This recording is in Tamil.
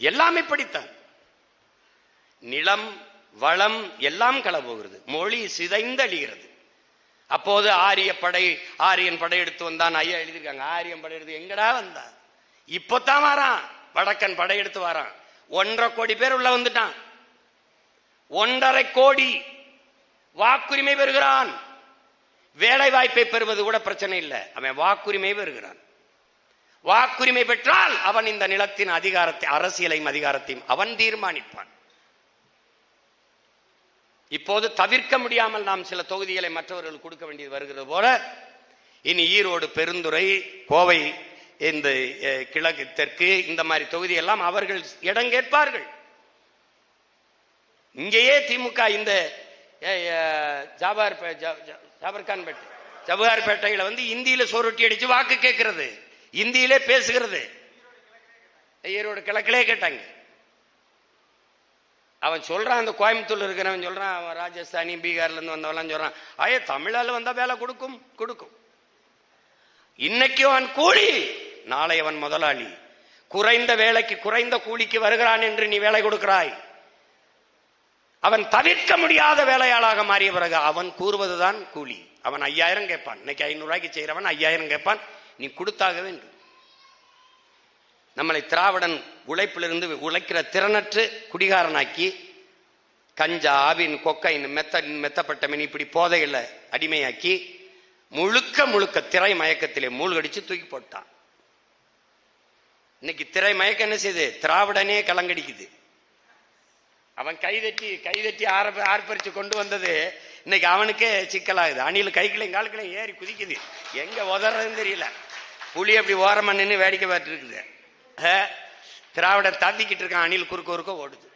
எல்லாமே படித்தான். நிலம் வளம் எல்லாம் களப்போகிறது, மொழி சிதைந்து அழிகிறது. அப்போது ஆரியன் படையெடுத்து வந்தான். ஐயா எழுதியிருக்காங்க, ஆரியன் படையெடுத்து எங்கடா வந்தான்? இப்பதான் வரான், வடக்கன் படையெடுத்து வரான். 1.5 கோடி பேர் உள்ள வந்துட்டான். 1.5 கோடி வாக்குரிமை பெறுகிறான். வேலை வாய்ப்பை பெறுவது கூட பிரச்சனை இல்லை, அவன் வாக்குரிமை பெறுகிறான். வாக்குரிமை பெற்றால் அவன் இந்த நிலத்தின் அதிகாரத்தை, அரசியலையும் அதிகாரத்தையும் அவன் தீர்மானிப்பான். இப்போது தவிர்க்க முடியாமல் நாம் சில தொகுதிகளை மற்றவர்கள் கொடுக்க வேண்டியது வருகிறது போல, இனி ஈரோடு, பெருந்துறை, கோவை, இந்த கிழக்கு, தெற்கு, இந்த மாதிரி தொகுதி எல்லாம் அவர்கள் இடம் கேட்பார்கள். இங்கேயே திமுக இந்த ஜவஹர்பேட்டையில வந்து இந்தியில சோறுட்டி அடிச்சு வாக்கு கேட்கிறது, இந்தியிலே பேசுகிறது. ஈரோடு கிழக்கிலே கேட்டாங்க. அவன் சொல்றான், அந்த கோயம்புத்தூர்ல இருக்கிறவன் சொல்றான், அவன் ராஜஸ்தானி பீகார்ல இருந்து வந்தவெல்லாம் சொல்றான், தமிழால வந்தா வேலை கொடுக்கும். இன்னைக்கு அவன் கூலி, நாளை அவன் முதலாளி. குறைந்த வேலைக்கு குறைந்த கூலிக்கு வருகிறான் என்று நீ வேலை கொடுக்கிறாய். அவன் தவிர்க்க முடியாத வேலையாளாக மாறிய பிறகு அவன் கூறுவதுதான் கூலி. அவன் 5000 கேட்பான். இன்னைக்கு 500 ரூபாய்க்கு செய்யறவன் 5000 கேட்பான். நீ கொடுத்தாக வேண்டும். நம்மளை திராவிடன் உழைப்பிலிருந்து உழைக்கிற திறனற்று குடிகாரனாக்கி, கஞ்சா, ஆவின், கொக்கைன், மெத்தப்பட்ட மீன், இப்படி போதையில் அடிமையாக்கி முழுக்க திரை மயக்கத்திலே மூழ்கடிச்சு தூக்கி போட்டான். இன்னைக்கு திரை மயக்கம் என்ன செய்யுது? திராவிடனே கலங்கடிக்குது. அவன் கைதட்டி ஆர்ப்பரிச்சு கொண்டு வந்தது இன்னைக்கு அவனுக்கே சிக்கலாகுது. அணில் கைகளையும் கால்களையும் ஏறி குதிக்குது, எங்க உதறதுன்னு தெரியல. புலி அப்படி ஓரமா நின்று வேடிக்கை பார்த்து இருக்குது. திராவிட தந்திக்கிட்டு இருக்கான், அணில் குறுக்க ஓடுது.